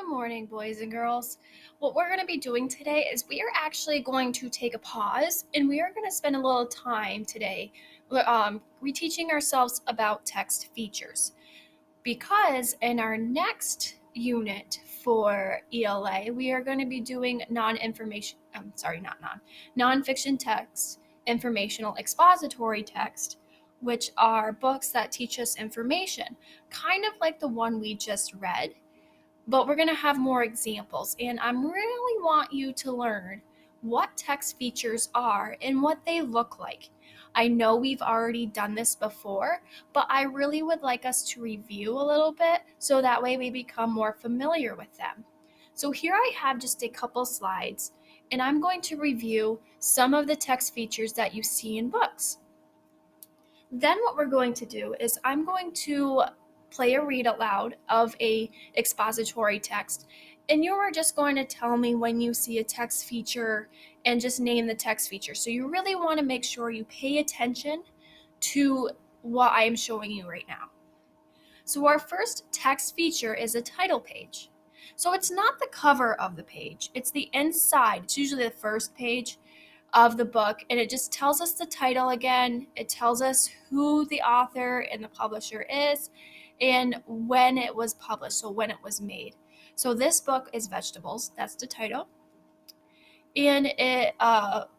Good morning, boys and girls. What we're going to be doing today is we are actually going to take a pause and we are going to spend a little time today reteaching ourselves about text features. Because in our next unit for ELA, we are going to be doing nonfiction text, informational expository text, which are books that teach us information, kind of like the one we just read, but we're going to have more examples. And I really want you to learn what text features are and what they look like. I know we've already done this before, but I really would like us to review a little bit so that way we become more familiar with them. So here I have just a couple slides, and I'm going to review some of the text features that you see in books. Then what we're going to do is I'm going to play a read aloud of a expository text, and you are just going to tell me when you see a text feature and just name the text feature. So you really want to make sure you pay attention to what I am showing you right now. So our first text feature is a title page. So it's not the cover of the page, it's the inside. It's usually the first page of the book, and it just tells us the title again. It tells us who the author and the publisher is and when it was published, so when it was made. So this book is Vegetables, that's the title, and it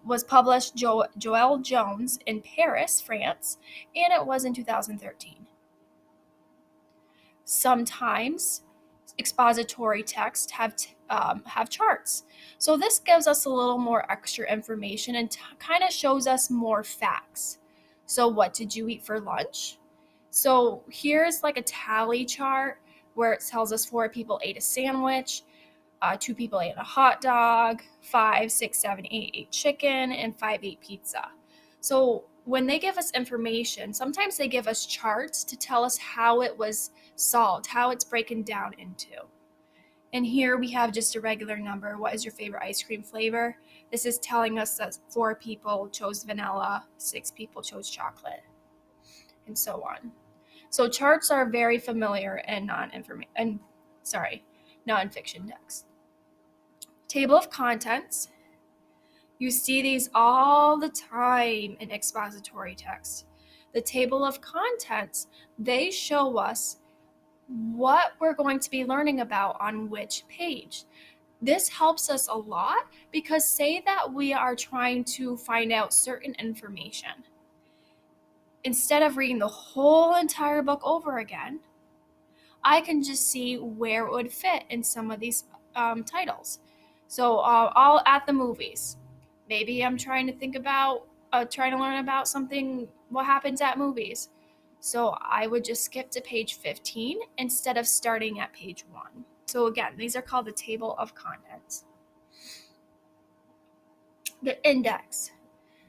was published Joel Jones in Paris, France, and it was in 2013. Sometimes expository text have charts. So this gives us a little more extra information and kind of shows us more facts. So what did you eat for lunch? So here's like a tally chart where it tells us 4 people ate a sandwich, 2 people ate a hot dog, 5, 6, 7, 8 ate chicken, and 5 ate pizza. So when they give us information, sometimes they give us charts to tell us how it was solved, how it's broken down into. And here we have just a regular number. What is your favorite ice cream flavor? This is telling us that 4 people chose vanilla, 6 people chose chocolate, and so on. So charts are very familiar in nonfiction text. Table of contents. You see these all the time in expository text. The table of contents, they show us what we're going to be learning about on which page. This helps us a lot because say that we are trying to find out certain information. Instead of reading the whole entire book over again, I can just see where it would fit in some of these titles. So all at the movies. Maybe I'm trying to learn about something, what happens at movies. So I would just skip to page 15 instead of starting at page 1. So again, these are called the table of contents. The index.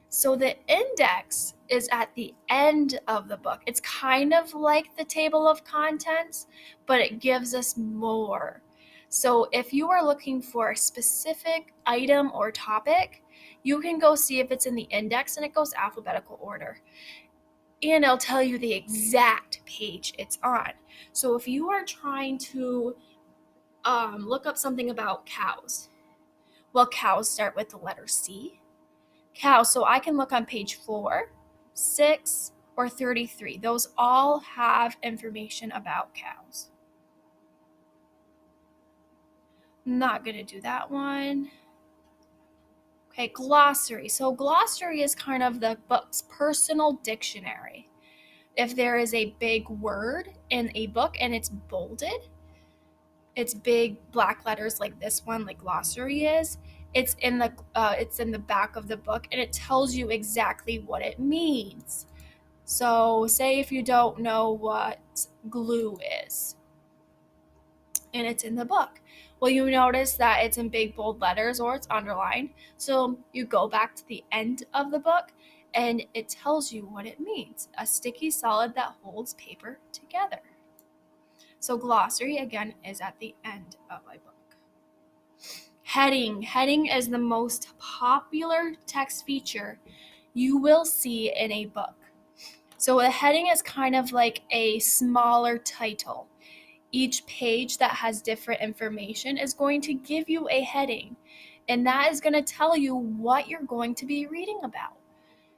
So the index is at the end of the book. It's kind of like the table of contents, but it gives us more. So if you are looking for a specific item or topic, you can go see if it's in the index, and it goes alphabetical order. And it'll tell you the exact page it's on. So if you are trying to look up something about cows, well, cows start with the letter C. Cows, so I can look on page 4, 6, or 33. Those all have information about cows. Not going to do that one. Okay, glossary. So glossary is kind of the book's personal dictionary. If there is a big word in a book and it's bolded, it's big black letters like this one, like glossary is, it's in the back of the book, and it tells you exactly what it means. So say if you don't know what glue is and it's in the book, well, you notice that it's in big bold letters or it's underlined. So you go back to the end of the book and it tells you what it means: a sticky solid that holds paper together. So glossary, again, is at the end of my book. Heading. Heading is the most popular text feature you will see in a book. So a heading is kind of like a smaller title. each page that has different information is going to give you a heading, and that is going to tell you what you're going to be reading about.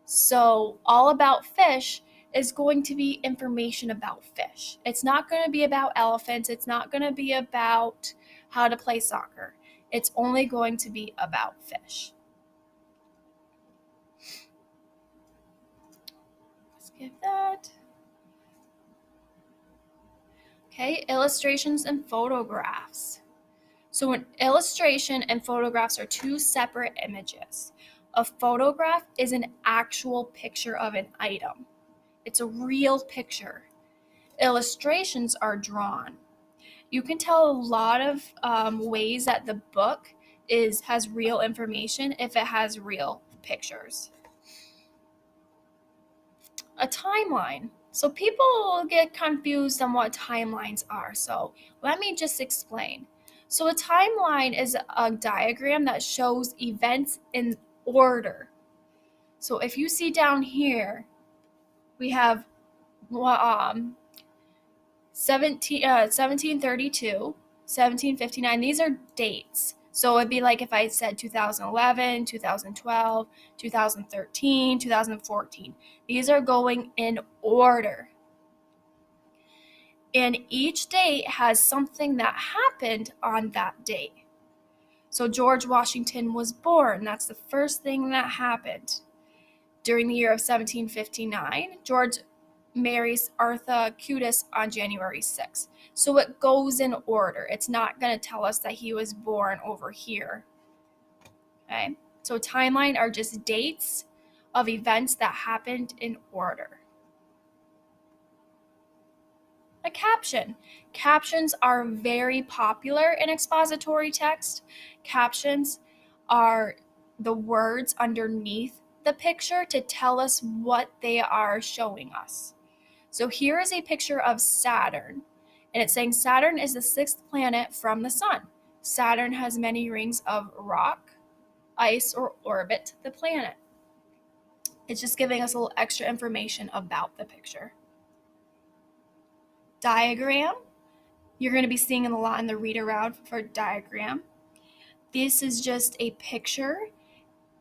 So, all about fish is going to be information about fish. It's not going to be about elephants. It's not going to be about how to play soccer. It's only going to be about fish. Let's give that. Okay, illustrations and photographs. So an illustration and photographs are two separate images. A photograph is an actual picture of an item. It's a real picture. Illustrations are drawn. You can tell a lot of ways that the book has real information if it has real pictures. A timeline. So people get confused on what timelines are. So let me just explain. So a timeline is a diagram that shows events in order. So if you see down here, we have 1732, 1759. These are dates. So it'd be like if I said 2011, 2012, 2013, 2014. These are going in order. And each date has something that happened on that date. So George Washington was born. That's the first thing that happened. During the year of 1759, George marries Artha Cutis on January 6th. So it goes in order. It's not going to tell us that he was born over here. Okay? So timeline are just dates of events that happened in order. A caption. Captions are very popular in expository text. Captions are the words underneath the picture to tell us what they are showing us. So here is a picture of Saturn, and it's saying Saturn is the sixth planet from the sun. Saturn has many rings of rock, ice, or orbit the planet. It's just giving us a little extra information about the picture. Diagram. You're going to be seeing a lot in the read aloud for diagram. This is just a picture,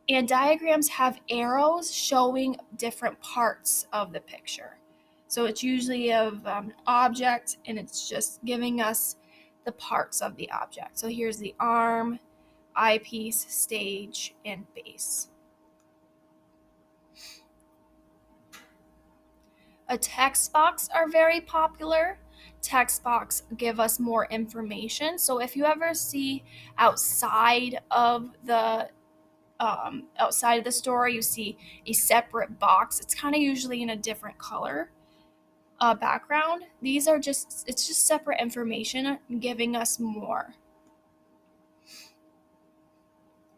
and diagrams have arrows showing different parts of the picture. So it's usually of an object, and it's just giving us the parts of the object. So here's the arm, eyepiece, stage, and base. A text box are very popular. Text box give us more information. So if you ever see outside of the story, you see a separate box. It's kind of usually in a different color background. It's just separate information giving us more.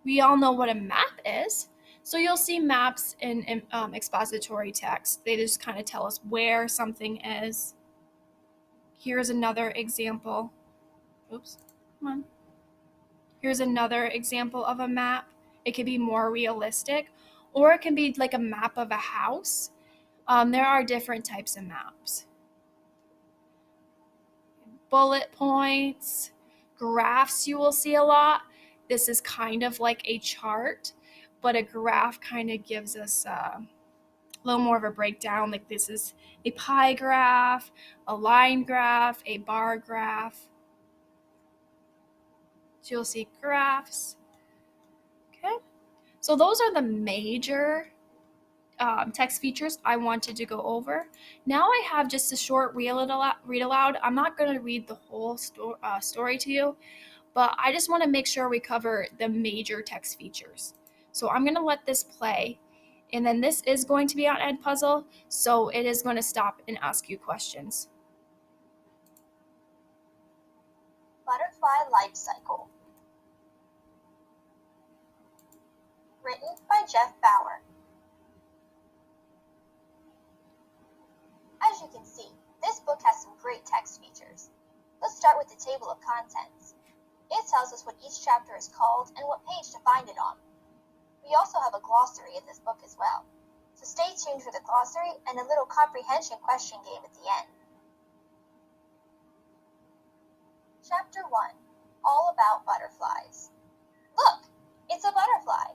We all know what a map is. So you'll see maps in expository text. They just kind of tell us where something is. Here's another example. Oops, come on. Here's another example of a map. It could be more realistic, or it can be like a map of a house. There are different types of maps. Bullet points, graphs you will see a lot. This is kind of like a chart, but a graph kind of gives us a little more of a breakdown. Like this is a pie graph, a line graph, a bar graph. So you'll see graphs. Okay, so those are the major text features I wanted to go over. Now I have just a short read aloud. I'm not going to read the whole story to you, but I just want to make sure we cover the major text features. So I'm going to let this play, and then this is going to be on Edpuzzle, so it is going to stop and ask you questions. Butterfly Life Cycle. Written by Jeff Bauer. As you can see, this book has some great text features. Let's start with the table of contents. It tells us what each chapter is called and what page to find it on. We also have a glossary in this book as well. So stay tuned for the glossary and a little comprehension question game at the end. Chapter 1. All About Butterflies. Look! It's a butterfly!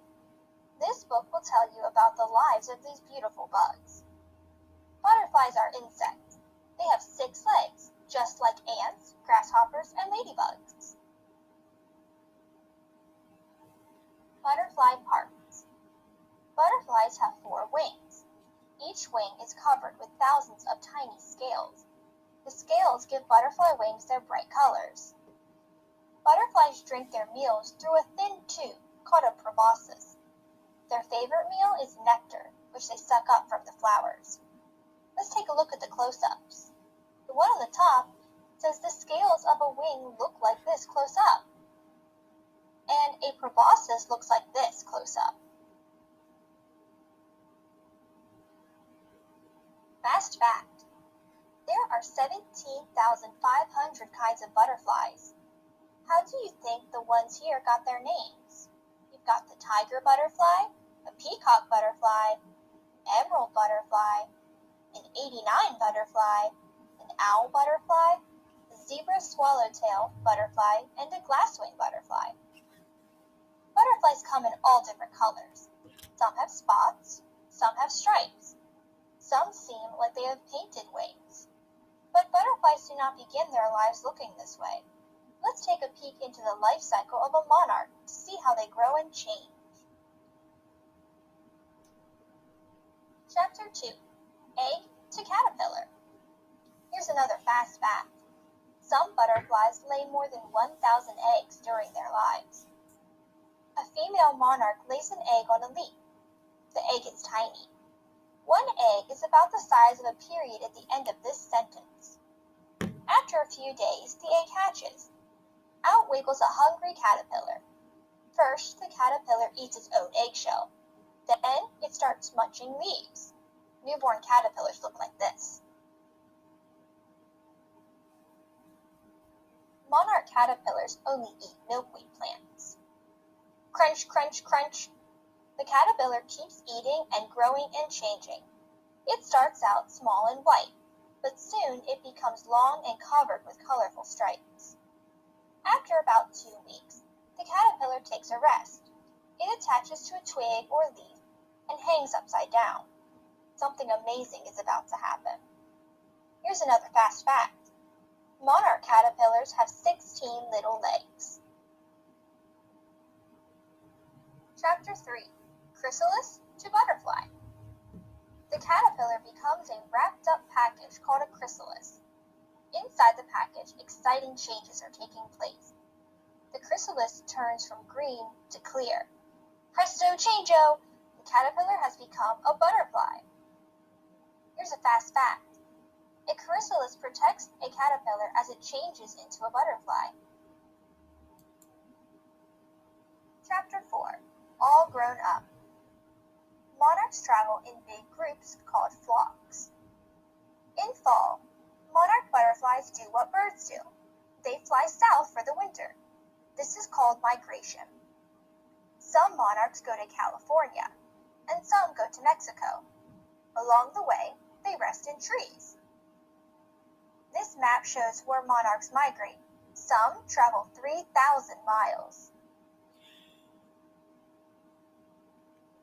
This book will tell you about the lives of these beautiful bugs. Butterflies are insects. They have 6 legs, just like ants, grasshoppers, and ladybugs. Butterfly parts. Butterflies have 4 wings. Each wing is covered with thousands of tiny scales. The scales give butterfly wings their bright colors. Butterflies drink their meals through a thin tube called a proboscis. Their favorite meal is nectar, which they suck up from the flowers. Let's take a look at the close-ups. The one on the top says the scales of a wing look like this close up, and a proboscis looks like this close up. Fast fact: there are 17,500 kinds of butterflies. How do you think the ones here got their names? You've got the tiger butterfly, a peacock butterfly, emerald butterfly, an 89 butterfly, an owl butterfly, a zebra swallowtail butterfly, and a glasswing butterfly. Butterflies come in all different colors. Some have spots, some have stripes. Some seem like they have painted wings. But butterflies do not begin their lives looking this way. Let's take a peek into the life cycle of a monarch to see how they grow and change. Chapter 2. Egg to Caterpillar. Here's another fast fact. Some butterflies lay more than 1,000 eggs during their lives. A female monarch lays an egg on a leaf. The egg is tiny. One egg is about the size of a period at the end of this sentence. After a few days, the egg hatches. Out wiggles a hungry caterpillar. First, the caterpillar eats its own eggshell. Then, it starts munching leaves. Newborn caterpillars look like this. Monarch caterpillars only eat milkweed plants. Crunch, crunch, crunch. The caterpillar keeps eating and growing and changing. It starts out small and white, but soon it becomes long and covered with colorful stripes. After about 2 weeks, the caterpillar takes a rest. It attaches to a twig or leaf and hangs upside down. Something amazing is about to happen. Here's another fast fact. Monarch caterpillars have 16 little legs. Chapter 3. Chrysalis to Butterfly. The caterpillar becomes a wrapped up package called a chrysalis. Inside the package, exciting changes are taking place. The chrysalis turns from green to clear. Presto changeo! The caterpillar has become a butterfly. Here's a fast fact. A chrysalis protects a caterpillar as it changes into a butterfly. Chapter 4. All Grown Up. Monarchs travel in big groups called flocks. In fall, monarch butterflies do what birds do. They fly south for the winter. This is called migration. Some monarchs go to California, and some go to Mexico. Along the way, they rest in trees. This map shows where monarchs migrate. Some travel 3,000 miles.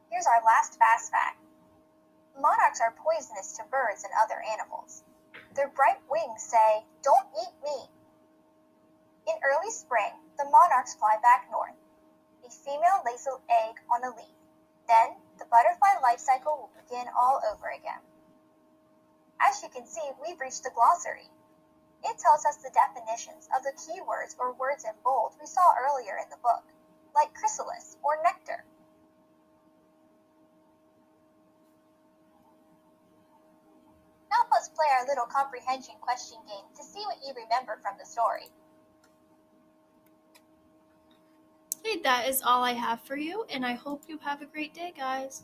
Here's our last fast fact. Monarchs are poisonous to birds and other animals. Their bright wings say, "Don't eat me." In early spring, the monarchs fly back north. A female lays an egg on a leaf. Then, the butterfly life cycle will begin all over again. As you can see, we've reached the glossary. It tells us the definitions of the keywords or words in bold we saw earlier in the book, like chrysalis or nectar. Now let's play our little comprehension question game to see what you remember from the story. Okay, that is all I have for you, and I hope you have a great day, guys.